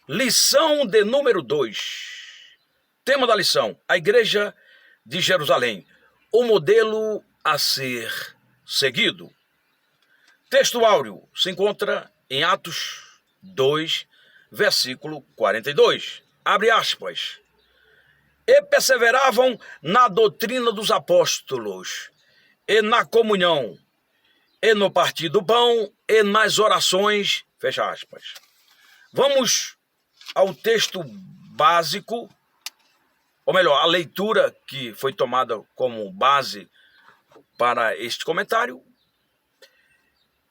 Lição de número 2. Tema da lição: a Igreja de Jerusalém, o modelo a ser seguido. Texto áureo se encontra em Atos 2, versículo 42. Abre aspas. E perseveravam na doutrina dos apóstolos, e na comunhão, e no partir do pão, e nas orações. Fecha aspas. Vamos ao texto básico, ou melhor, a leitura que foi tomada como base para este comentário.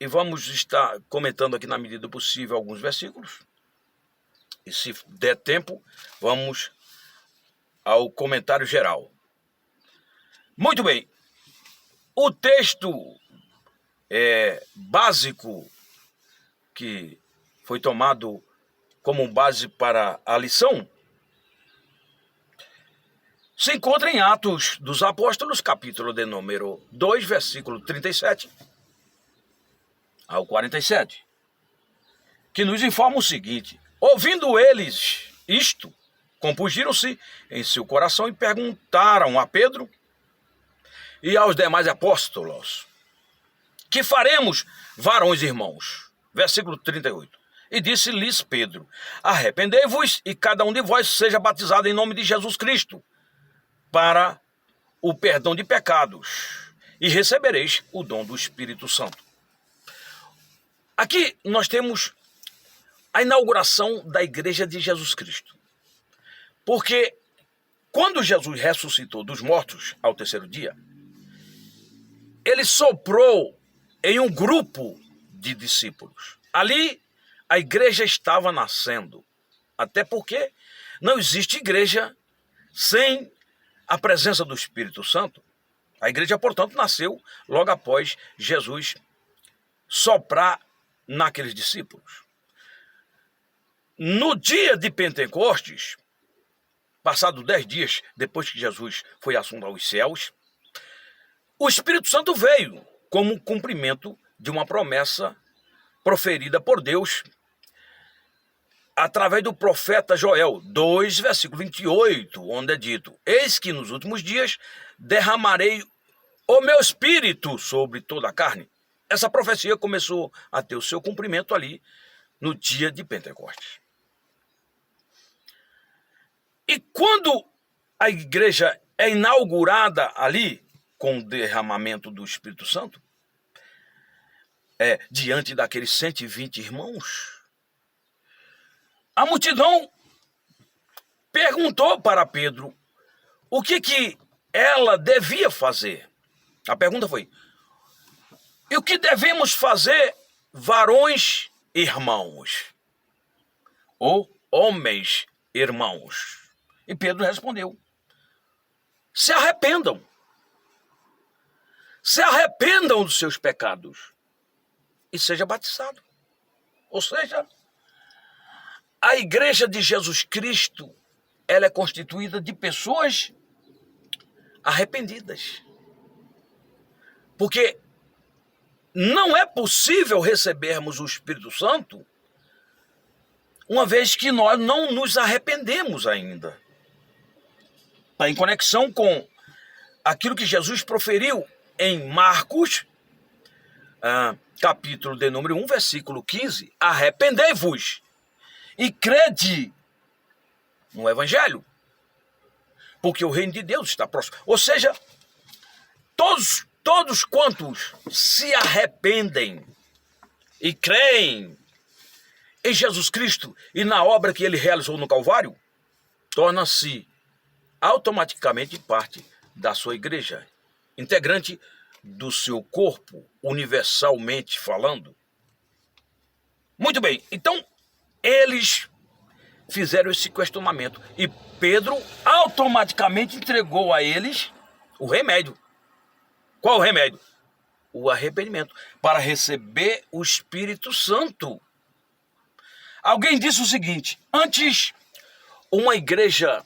E vamos estar comentando aqui na medida do possível alguns versículos. E se der tempo, vamos ao comentário geral. Muito bem. O texto básico que foi tomado como base para a lição se encontra em Atos dos Apóstolos, capítulo de número 2, versículo 37 ao 47, que nos informa o seguinte: ouvindo eles isto, compungiram-se em seu coração e perguntaram a Pedro e aos demais apóstolos: que faremos, varões irmãos? Versículo 38. E disse-lhes Pedro: arrependei-vos e cada um de vós seja batizado em nome de Jesus Cristo para o perdão de pecados, e recebereis o dom do Espírito Santo. Aqui nós temos a inauguração da Igreja de Jesus Cristo. Porque quando Jesus ressuscitou dos mortos ao terceiro dia, ele soprou em um grupo de discípulos. Ali a igreja estava nascendo. Até porque não existe igreja sem a presença do Espírito Santo. A igreja, portanto, nasceu logo após Jesus soprar naqueles discípulos. No dia de Pentecostes, passado 10 dias depois que Jesus foi assunto aos céus, o Espírito Santo veio como cumprimento de uma promessa proferida por Deus através do profeta Joel 2, versículo 28, onde é dito: eis que nos últimos dias derramarei o meu espírito sobre toda a carne. Essa profecia começou a ter o seu cumprimento ali no dia de Pentecostes. E quando a igreja é inaugurada ali com o derramamento do Espírito Santo, diante daqueles 120 irmãos, a multidão perguntou para Pedro o que ela devia fazer. A pergunta foi: e o que devemos fazer, varões irmãos? Ou homens irmãos? E Pedro respondeu: se arrependam. Se arrependam dos seus pecados e seja batizado. Ou seja, a Igreja de Jesus Cristo, ela é constituída de pessoas arrependidas. Porque não é possível recebermos o Espírito Santo uma vez que nós não nos arrependemos ainda. Está em conexão com aquilo que Jesus proferiu em Marcos, capítulo de número 1, versículo 15. Arrependei-vos e crede no Evangelho, porque o reino de Deus está próximo. Ou seja, todos quantos se arrependem e creem em Jesus Cristo e na obra que ele realizou no Calvário, torna-se automaticamente parte da sua igreja, integrante do seu corpo, universalmente falando. Muito bem, então eles fizeram esse questionamento e Pedro automaticamente entregou a eles o remédio. Qual o remédio? O arrependimento, para receber o Espírito Santo. Alguém disse o seguinte: antes uma igreja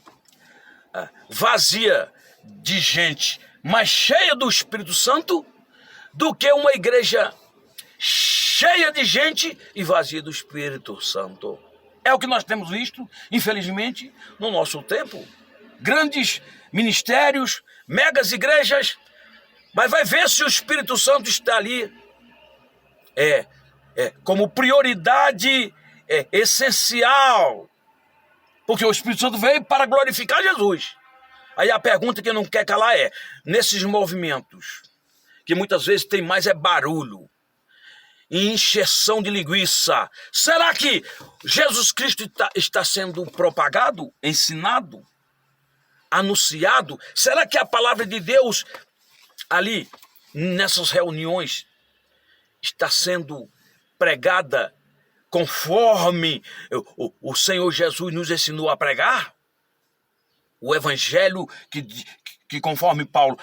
vazia de gente, mas cheia do Espírito Santo, do que uma igreja cheia de gente e vazia do Espírito Santo. É o que nós temos visto, infelizmente, no nosso tempo. Grandes ministérios, megas igrejas, mas vai ver se o Espírito Santo está ali como prioridade essencial. Porque o Espírito Santo veio para glorificar Jesus. Aí a pergunta que não quer calar é, nesses movimentos, que muitas vezes tem mais barulho, e encheção de linguiça, será que Jesus Cristo está sendo propagado, ensinado, anunciado? Será que a palavra de Deus ali, nessas reuniões, está sendo pregada conforme o Senhor Jesus nos ensinou a pregar? O evangelho que conforme Paulo,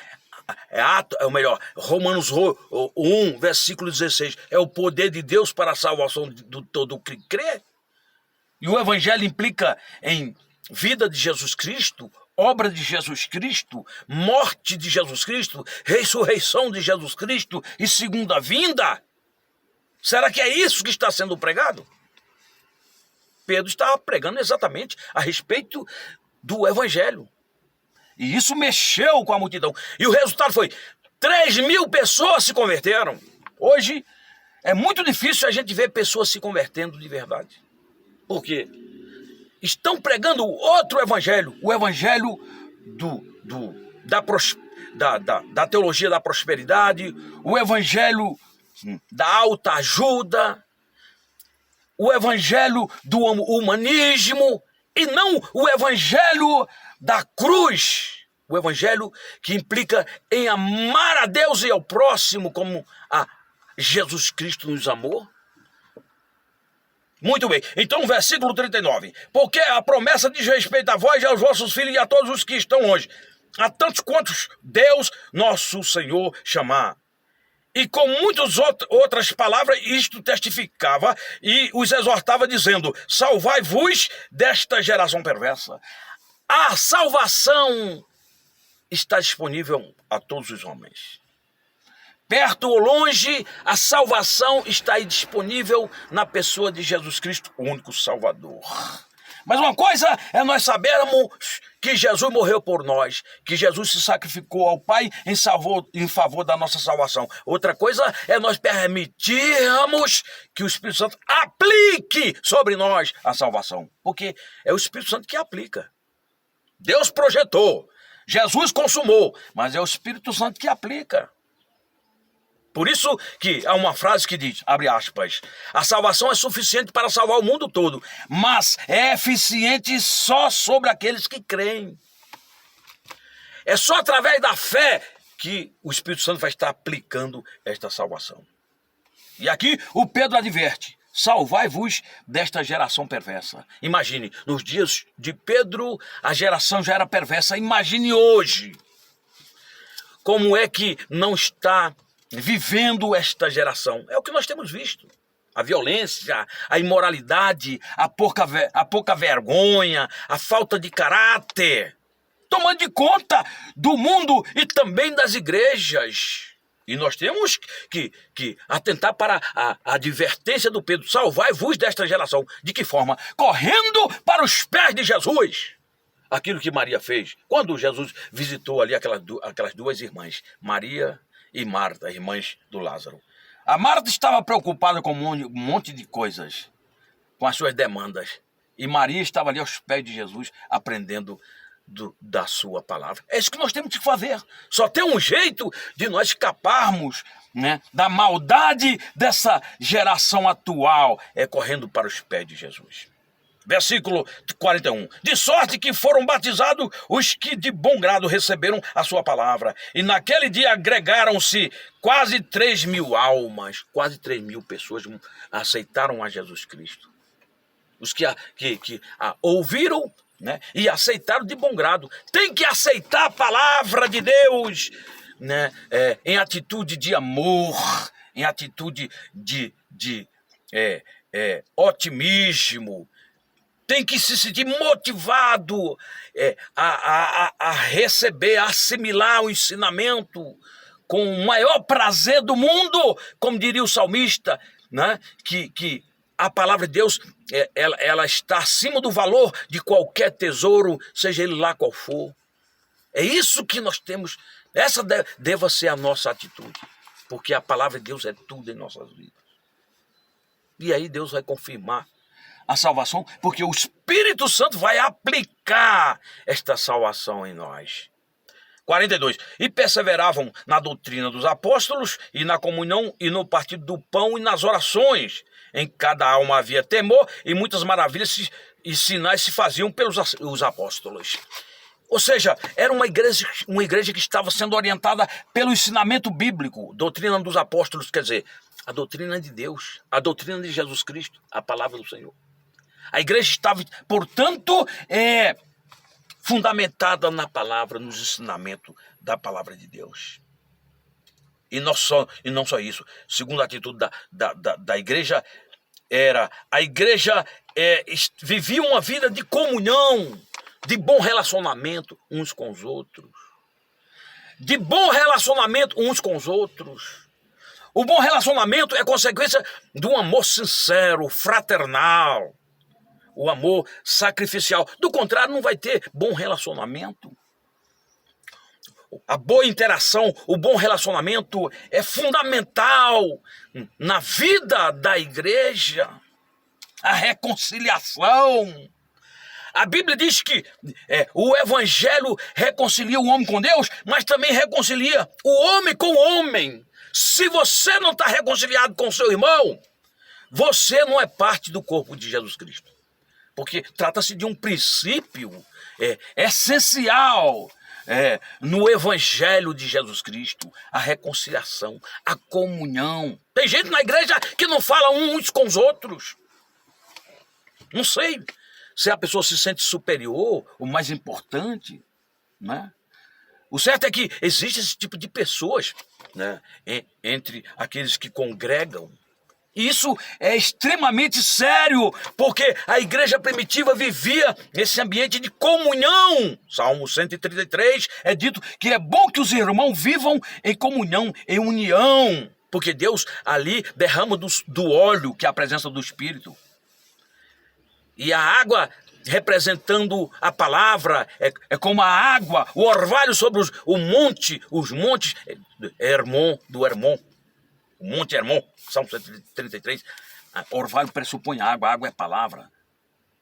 Romanos 1, versículo 16, é o poder de Deus para a salvação de todo que crê. E o evangelho implica em vida de Jesus Cristo, obra de Jesus Cristo, morte de Jesus Cristo, ressurreição de Jesus Cristo e segunda vinda. Será que é isso que está sendo pregado? Pedro estava pregando exatamente a respeito do evangelho. E isso mexeu com a multidão. E o resultado foi, 3.000 pessoas se converteram. Hoje é muito difícil a gente ver pessoas se convertendo de verdade. Por quê? Estão pregando outro evangelho, o evangelho da teologia da prosperidade, o evangelho da alta ajuda, o evangelho do humanismo, e não o evangelho da cruz, o evangelho que implica em amar a Deus e ao próximo como a Jesus Cristo nos amou. Muito bem, então versículo 39, porque a promessa diz respeito a vós e aos vossos filhos e a todos os que estão longe, a tantos quantos Deus nosso Senhor chamar. E com muitas outras palavras isto testificava e os exortava dizendo, salvai-vos desta geração perversa. A salvação está disponível a todos os homens. Perto ou longe, a salvação está aí disponível na pessoa de Jesus Cristo, o único Salvador. Mas uma coisa é nós sabermos que Jesus morreu por nós, que Jesus se sacrificou ao Pai em favor da nossa salvação. Outra coisa é nós permitirmos que o Espírito Santo aplique sobre nós a salvação. Porque é o Espírito Santo que aplica. Deus projetou, Jesus consumou, mas é o Espírito Santo que aplica. Por isso que há uma frase que diz, abre aspas, a salvação é suficiente para salvar o mundo todo, mas é eficiente só sobre aqueles que creem. É só através da fé que o Espírito Santo vai estar aplicando esta salvação. E aqui o Pedro adverte, salvai-vos desta geração perversa. Imagine, nos dias de Pedro, a geração já era perversa. Imagine hoje, como é que não está vivendo esta geração. É o que nós temos visto. A violência, a imoralidade, a pouca vergonha, a falta de caráter, tomando de conta do mundo e também das igrejas. E nós temos que atentar para a advertência do Pedro, salvai-vos desta geração. De que forma? Correndo para os pés de Jesus. Aquilo que Maria fez, quando Jesus visitou ali aquelas duas irmãs, Maria e Marta, irmãs do Lázaro. A Marta estava preocupada com um monte de coisas, com as suas demandas. E Maria estava ali aos pés de Jesus, aprendendo da sua palavra. É isso que nós temos que fazer. Só tem um jeito de nós escaparmos, né, da maldade dessa geração atual, é correndo para os pés de Jesus. Versículo 41. De sorte que foram batizados os que de bom grado receberam a sua palavra. E naquele dia agregaram-se quase 3.000 almas. Quase 3.000 pessoas aceitaram a Jesus Cristo. Os que ouviram, né, e aceitaram de bom grado. Tem que aceitar a palavra de Deus, né, em atitude de amor, em atitude de otimismo. Tem que se sentir motivado a receber, a assimilar o ensinamento com o maior prazer do mundo, como diria o salmista, né? que a palavra de Deus, ela está acima do valor de qualquer tesouro, seja ele lá qual for. É isso que nós temos, essa deva ser a nossa atitude, porque a palavra de Deus é tudo em nossas vidas. E aí Deus vai confirmar a salvação, porque o Espírito Santo vai aplicar esta salvação em nós. 42. E perseveravam na doutrina dos apóstolos, e na comunhão, e no partido do pão, e nas orações. Em cada alma havia temor, e muitas maravilhas e sinais se faziam pelos os apóstolos. Ou seja, era uma igreja que estava sendo orientada pelo ensinamento bíblico, doutrina dos apóstolos, quer dizer, a doutrina de Deus, a doutrina de Jesus Cristo, a palavra do Senhor. A igreja estava, portanto, fundamentada na palavra, nos ensinamentos da palavra de Deus. E não só isso. Segunda atitude da igreja a igreja vivia uma vida de comunhão, de bom relacionamento uns com os outros. De bom relacionamento uns com os outros. O bom relacionamento é consequência de um amor sincero, fraternal. O amor sacrificial. Do contrário, não vai ter bom relacionamento. A boa interação, o bom relacionamento é fundamental na vida da igreja. A reconciliação. A Bíblia diz que o Evangelho reconcilia o homem com Deus, mas também reconcilia o homem com o homem. Se você não está reconciliado com o seu irmão, você não é parte do corpo de Jesus Cristo. Porque trata-se de um princípio essencial no Evangelho de Jesus Cristo, a reconciliação, a comunhão. Tem gente na igreja que não fala uns com os outros. Não sei se a pessoa se sente superior, o mais importante, né? O certo é que existe esse tipo de pessoas, né, entre aqueles que congregam. E isso é extremamente sério, porque a igreja primitiva vivia nesse ambiente de comunhão. Salmo 133 é dito que é bom que os irmãos vivam em comunhão, em união, porque Deus ali derrama do óleo, que é a presença do Espírito. E a água, representando a palavra, é como a água, o orvalho sobre os montes, Hermon, do Hermon. O Monte Hermon, Salmo 133, orvalho pressupõe água, a água é palavra.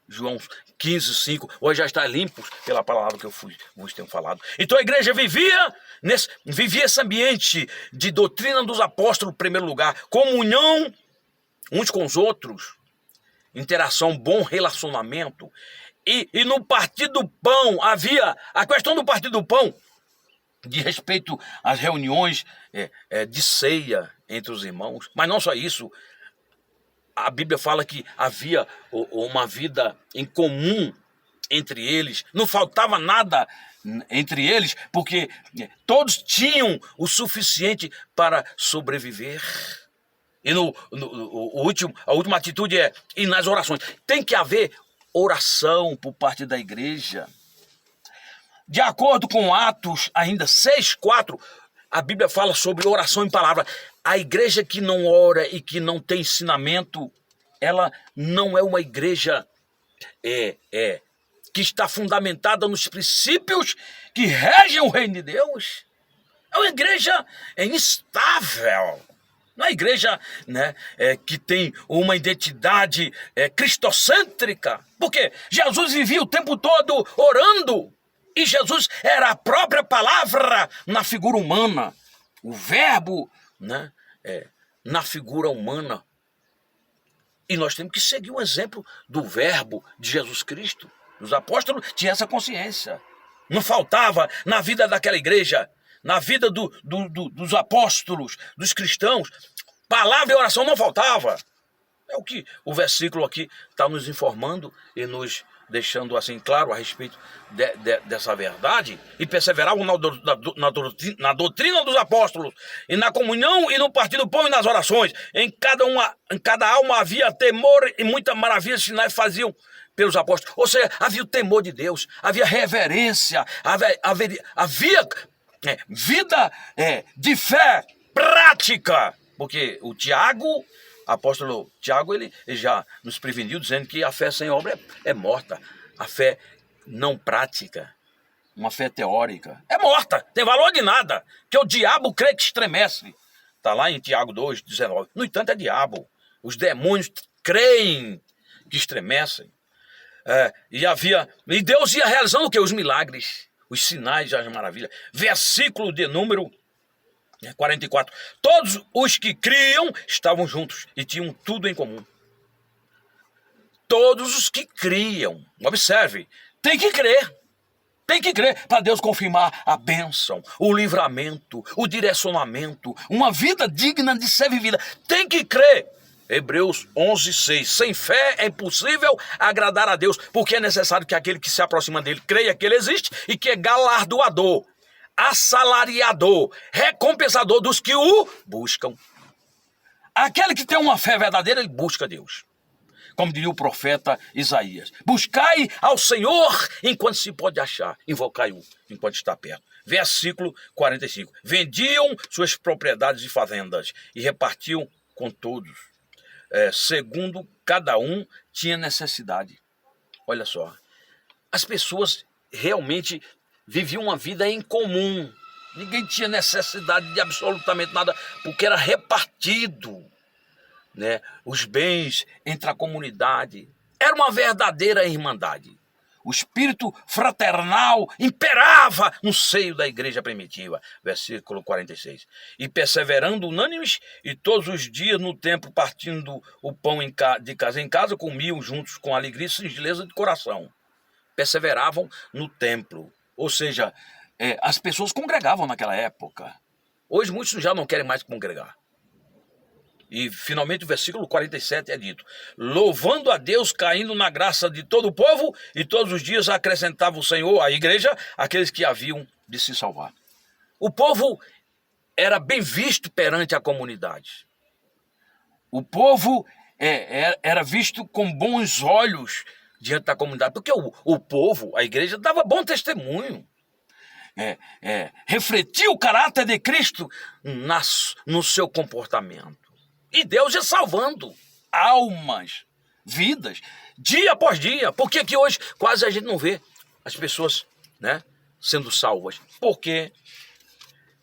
João 15, 5, hoje já está limpos pela palavra que eu vos tenho falado. Então a igreja vivia esse ambiente de doutrina dos apóstolos, em primeiro lugar, comunhão uns com os outros, interação, bom relacionamento. E no partido do pão, havia a questão do partido do pão, de respeito às reuniões de ceia entre os irmãos. Mas não só isso, a Bíblia fala que havia uma vida em comum entre eles, não faltava nada entre eles, porque todos tinham o suficiente para sobreviver. E a última atitude e nas orações. Tem que haver oração por parte da igreja. De acordo com Atos, ainda 6:4, a Bíblia fala sobre oração em palavra. A igreja que não ora e que não tem ensinamento, ela não é uma igreja que está fundamentada nos princípios que regem o reino de Deus. É uma igreja instável. Não é uma igreja, né, que tem uma identidade cristocêntrica. Porque Jesus vivia o tempo todo orando. E Jesus era a própria palavra na figura humana. O verbo, né, na figura humana. E nós temos que seguir o exemplo do verbo de Jesus Cristo. Os apóstolos tinham essa consciência. Não faltava na vida daquela igreja, na vida dos apóstolos, dos cristãos, palavra e oração não faltava. É o que o versículo aqui está nos informando e nos deixando assim claro a respeito dessa verdade. E perseveravam na doutrina dos apóstolos, e na comunhão, e no partir do pão, e nas orações. Em cada alma havia temor, e muita maravilha sinais faziam pelos apóstolos. Ou seja, havia o temor de Deus, havia reverência, havia vida de fé prática. Porque o Tiago apóstolo Tiago, ele já nos preveniu dizendo que a fé sem obra é morta. A fé não prática, uma fé teórica, é morta, tem valor de nada, que o diabo crê que estremece. Está lá em Tiago 2,19. No entanto, é diabo. Os demônios creem que estremecem. E Deus ia realizando o quê? Os milagres, os sinais, as maravilhas. Versículo de número 44. Todos os que criam estavam juntos e tinham tudo em comum. Todos os que criam. Observe, tem que crer. Tem que crer para Deus confirmar a bênção, o livramento, o direcionamento, uma vida digna de ser vivida. Tem que crer. Hebreus 11:6. Sem fé é impossível agradar a Deus, porque é necessário que aquele que se aproxima dele creia que ele existe e que é galardoador, assalariador, recompensador dos que o buscam. Aquele que tem uma fé verdadeira, ele busca Deus. Como diria o profeta Isaías: buscai ao Senhor enquanto se pode achar, invocai-o enquanto está perto. Versículo 45. Vendiam suas propriedades e fazendas e repartiam com todos, segundo cada um tinha necessidade. Olha só, as pessoas realmente viviam uma vida em comum. Ninguém tinha necessidade de absolutamente nada, porque era repartido, né, os bens entre a comunidade. Era uma verdadeira irmandade. O espírito fraternal imperava no seio da igreja primitiva. Versículo 46. E perseverando unânimes, e todos os dias no templo, partindo o pão de casa em casa, comiam juntos com alegria e singeleza de coração. Perseveravam no templo. Ou seja, as pessoas congregavam naquela época. Hoje muitos já não querem mais congregar. E finalmente o versículo 47 é dito: louvando a Deus, caindo na graça de todo o povo, e todos os dias acrescentava o Senhor à igreja aqueles que haviam de se salvar. O povo era bem visto perante a comunidade. O povo era visto com bons olhos diante da comunidade, porque o povo, a igreja, dava bom testemunho. Refletia o caráter de Cristo no seu comportamento. E Deus ia salvando almas, vidas, dia após dia. Por que hoje quase a gente não vê as pessoas, né, sendo salvas? Porque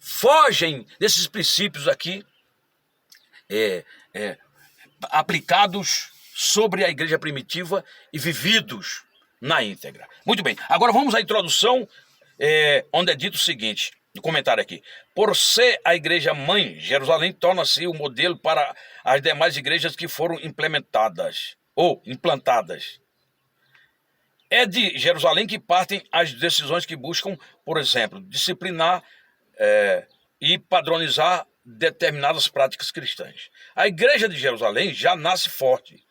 fogem desses princípios aqui aplicados sobre a igreja primitiva e vividos na íntegra. Muito bem, agora vamos à introdução, onde é dito o seguinte, no comentário aqui: por ser a igreja mãe, Jerusalém torna-se o modelo para as demais igrejas que foram implementadas ou implantadas. É de Jerusalém que partem as decisões que buscam, por exemplo, disciplinar e padronizar determinadas práticas cristãs. A igreja de Jerusalém já nasce forte,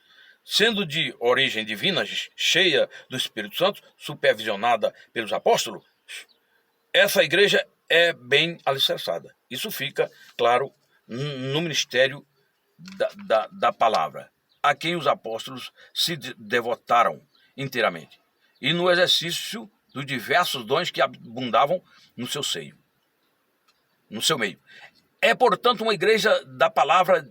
sendo de origem divina, cheia do Espírito Santo, supervisionada pelos apóstolos. Essa igreja é bem alicerçada. Isso fica claro no ministério da palavra, a quem os apóstolos se devotaram inteiramente, e no exercício dos diversos dons que abundavam no seu seio, no seu meio. É, portanto, uma igreja da palavra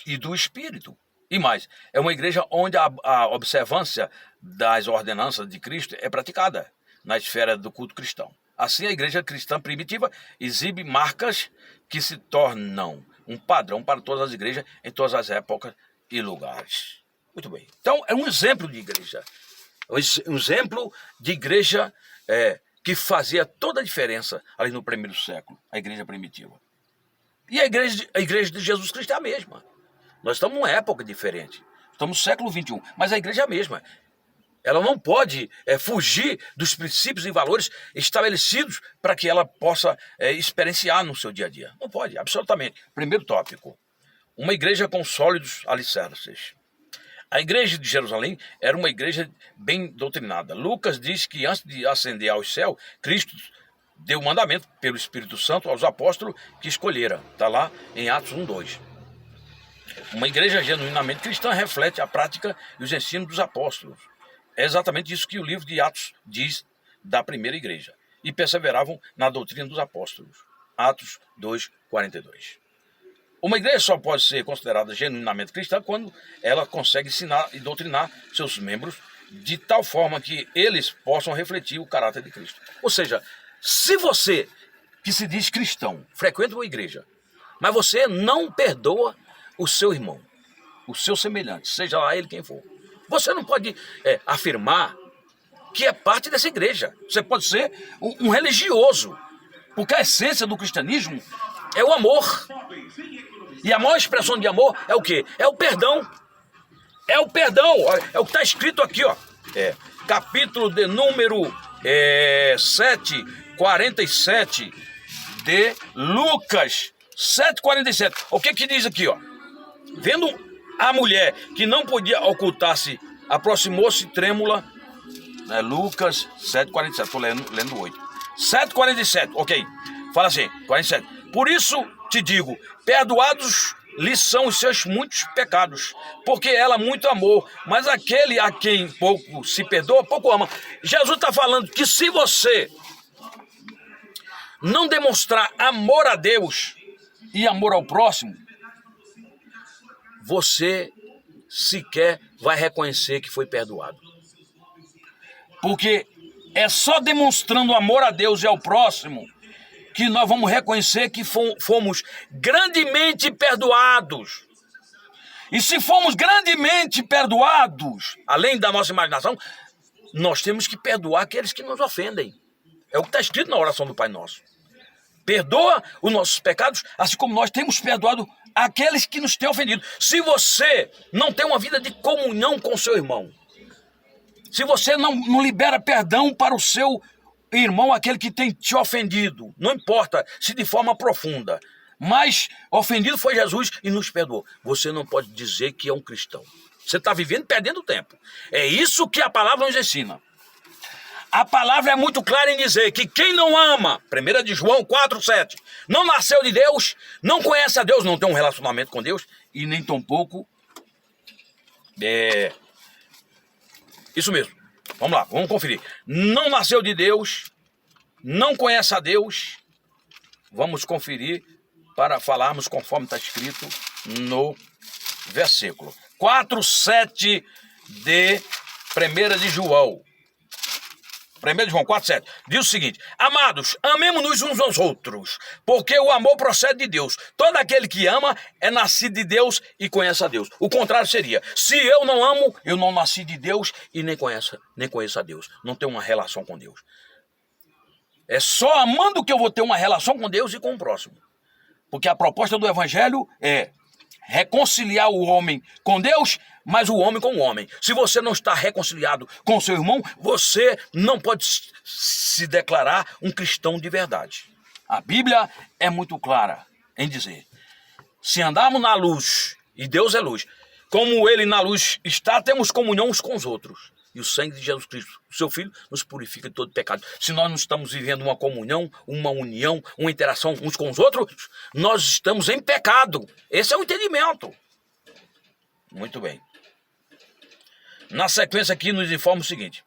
e do Espírito. E mais, é uma igreja onde a observância das ordenanças de Cristo é praticada na esfera do culto cristão. Assim, a igreja cristã primitiva exibe marcas que se tornam um padrão para todas as igrejas em todas as épocas e lugares. Muito bem. Então, é um exemplo de igreja. Um exemplo de igreja que fazia toda a diferença ali no primeiro século, a igreja primitiva. E a igreja de Jesus Cristo é a mesma. Nós estamos numa época diferente. Estamos no século XXI, mas a igreja é a mesma. Ela não pode fugir dos princípios e valores estabelecidos para que ela possa experienciar no seu dia a dia. Não pode, absolutamente. Primeiro tópico: uma igreja com sólidos alicerces. A igreja de Jerusalém era uma igreja bem doutrinada. Lucas diz que antes de ascender ao céu, Cristo deu mandamento pelo Espírito Santo aos apóstolos que escolhera. Está lá em Atos 1:2. Uma igreja genuinamente cristã reflete a prática e os ensinos dos apóstolos. É exatamente isso que o livro de Atos diz da primeira igreja. E perseveravam na doutrina dos apóstolos. Atos 2:42. Uma igreja só pode ser considerada genuinamente cristã quando ela consegue ensinar e doutrinar seus membros de tal forma que eles possam refletir o caráter de Cristo. Ou seja, se você que se diz cristão frequenta uma igreja, mas você não perdoa o seu irmão, o seu semelhante, seja lá ele quem for, você não pode afirmar que é parte dessa igreja. Você pode ser um religioso, porque a essência do cristianismo é o amor. E a maior expressão de amor é o quê? É o perdão. É o perdão. É o que está escrito aqui, ó. Capítulo de número 7:47 de Lucas 7:47. O que diz aqui, ó? Vendo a mulher que não podia ocultar-se, aproximou-se trêmula. Lucas 7:47. Estou lendo 8. 7:47. Ok. Fala assim, 47. Por isso te digo, perdoados lhe são os seus muitos pecados, porque ela muito amou, mas aquele a quem pouco se perdoa, pouco ama. Jesus está falando que se você não demonstrar amor a Deus e amor ao próximo, você sequer vai reconhecer que foi perdoado. Porque é só demonstrando amor a Deus e ao próximo que nós vamos reconhecer que fomos grandemente perdoados. E se fomos grandemente perdoados, além da nossa imaginação, nós temos que perdoar aqueles que nos ofendem. É o que está escrito na oração do Pai Nosso. Perdoa os nossos pecados, assim como nós temos perdoado aqueles que nos têm ofendido. Se você não tem uma vida de comunhão com o seu irmão, se você não libera perdão para o seu irmão, aquele que tem te ofendido, não importa se de forma profunda, mas ofendido foi Jesus e nos perdoou, você não pode dizer que é um cristão. Você está vivendo perdendo tempo. É isso que a palavra nos ensina. A palavra é muito clara em dizer que quem não ama, 1 de João 4:7, não nasceu de Deus, não conhece a Deus, não tem um relacionamento com Deus e nem tampouco isso mesmo. Vamos lá, vamos conferir. Não nasceu de Deus, não conhece a Deus. Vamos conferir para falarmos conforme está escrito no versículo 4:7 de 1 de João. 1 de João 4:7 diz o seguinte: amados, amemo-nos uns aos outros, porque o amor procede de Deus. Todo aquele que ama é nascido de Deus e conhece a Deus. O contrário seria: se eu não amo, eu não nasci de Deus e nem conheço a Deus. Não tenho uma relação com Deus. É só amando que eu vou ter uma relação com Deus e com o próximo. Porque a proposta do Evangelho é reconciliar o homem com Deus, mas o homem com o homem. Se você não está reconciliado com o seu irmão, você não pode se declarar um cristão de verdade. A Bíblia é muito clara em dizer: se andarmos na luz, e Deus é luz, como Ele na luz está, temos comunhão uns com os outros. E o sangue de Jesus Cristo, o seu Filho, nos purifica de todo pecado. Se nós não estamos vivendo uma comunhão, uma união, uma interação uns com os outros, nós estamos em pecado. Esse é o entendimento. Muito bem. Na sequência aqui nos informa o seguinte: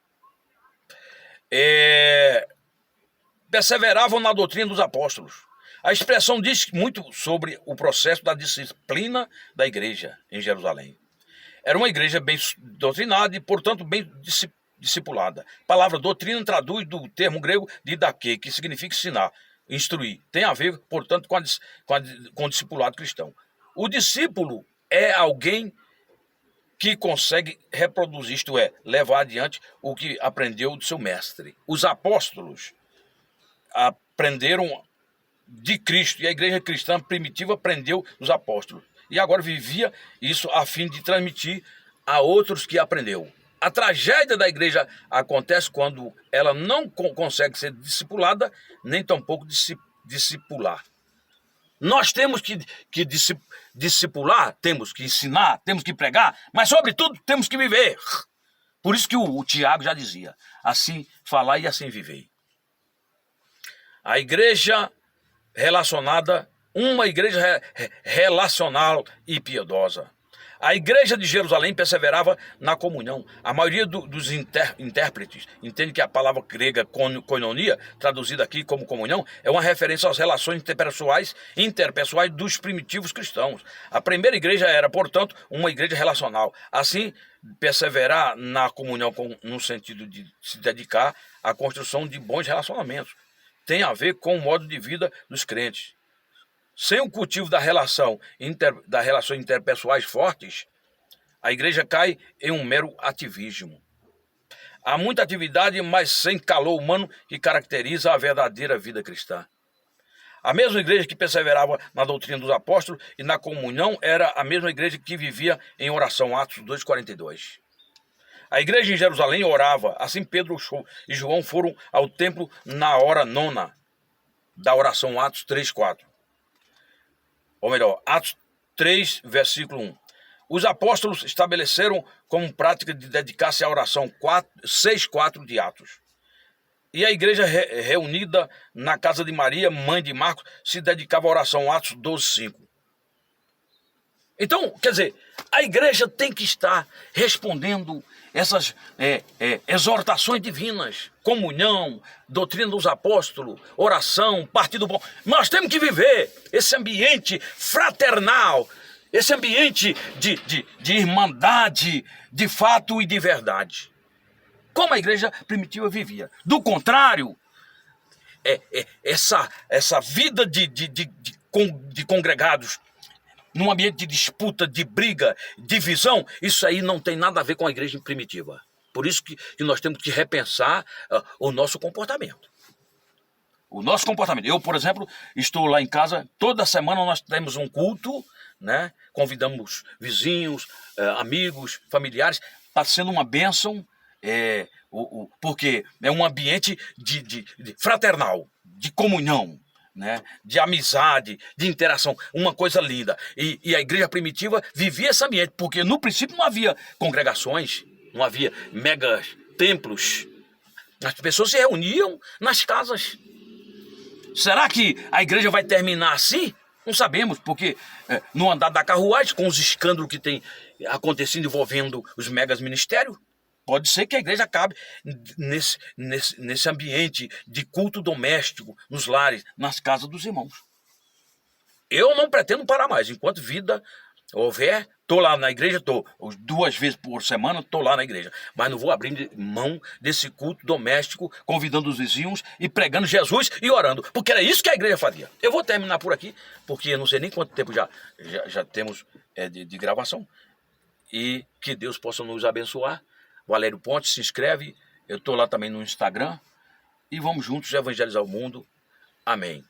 perseveravam na doutrina dos apóstolos. A expressão diz muito sobre o processo da disciplina da igreja em Jerusalém. Era uma igreja bem doutrinada e, portanto, bem discipulada. A palavra doutrina traduz do termo grego didaquê, que significa ensinar, instruir. Tem a ver, portanto, com o discipulado cristão. O discípulo é alguém que consegue reproduzir, isto é, levar adiante o que aprendeu do seu mestre. Os apóstolos aprenderam de Cristo e a igreja cristã primitiva aprendeu dos apóstolos. E agora vivia isso a fim de transmitir a outros que aprendeu. A tragédia da igreja acontece quando ela não consegue ser discipulada, nem tampouco discipular. Nós temos que discipular, temos que ensinar, temos que pregar, mas sobretudo temos que viver. Por isso que o Tiago já dizia: assim falar e assim viver. A igreja relacionada, uma igreja relacional e piedosa. A igreja de Jerusalém perseverava na comunhão. A maioria dos intérpretes entende que a palavra grega koinonia, traduzida aqui como comunhão, é uma referência às relações interpessoais dos primitivos cristãos. A primeira igreja era, portanto, uma igreja relacional. Assim, perseverar na comunhão no sentido de se dedicar à construção de bons relacionamentos tem a ver com o modo de vida dos crentes. Sem o cultivo das relações interpessoais fortes, a igreja cai em um mero ativismo. Há muita atividade, mas sem calor humano que caracteriza a verdadeira vida cristã. A mesma igreja que perseverava na doutrina dos apóstolos e na comunhão era a mesma igreja que vivia em oração, Atos 2,42. A igreja em Jerusalém orava, assim Pedro e João foram ao templo na hora nona da oração, Atos 3,4. Ou melhor, Atos 3, versículo 1. Os apóstolos estabeleceram como prática de dedicar-se à oração 6,4 de Atos. E a igreja reunida na casa de Maria, mãe de Marcos, se dedicava à oração, Atos 12,5. Então, quer dizer, a igreja tem que estar respondendo essas exortações divinas, comunhão, doutrina dos apóstolos, oração, partido bom. Nós temos que viver esse ambiente fraternal, esse ambiente de irmandade, de fato e de verdade, como a igreja primitiva vivia. Do contrário, essa vida de congregados, num ambiente de disputa, de briga, divisão, isso aí não tem nada a ver com a igreja primitiva. Por isso que nós temos que repensar o nosso comportamento. O nosso comportamento. Eu, por exemplo, estou lá em casa, toda semana nós temos um culto, né? Convidamos vizinhos, amigos, familiares, está sendo uma bênção, porque é um ambiente de fraternal, de comunhão, né, de amizade, de interação, uma coisa linda. E a igreja primitiva vivia esse ambiente, porque no princípio não havia congregações, não havia mega templos. As pessoas se reuniam nas casas. Será que a igreja vai terminar assim? Não sabemos, porque no andar da carruagem, com os escândalos que tem acontecido envolvendo os megas ministérios, pode ser que a igreja acabe nesse ambiente de culto doméstico, nos lares, nas casas dos irmãos. Eu não pretendo parar mais. Enquanto vida houver, estou lá na igreja, estou 2 vezes por semana, estou lá na igreja. Mas não vou abrir mão desse culto doméstico, convidando os vizinhos e pregando Jesus e orando. Porque era isso que a igreja fazia. Eu vou terminar por aqui, porque eu não sei nem quanto tempo já temos de gravação. E que Deus possa nos abençoar. Valério Pontes, se inscreve, eu estou lá também no Instagram, e vamos juntos evangelizar o mundo. Amém.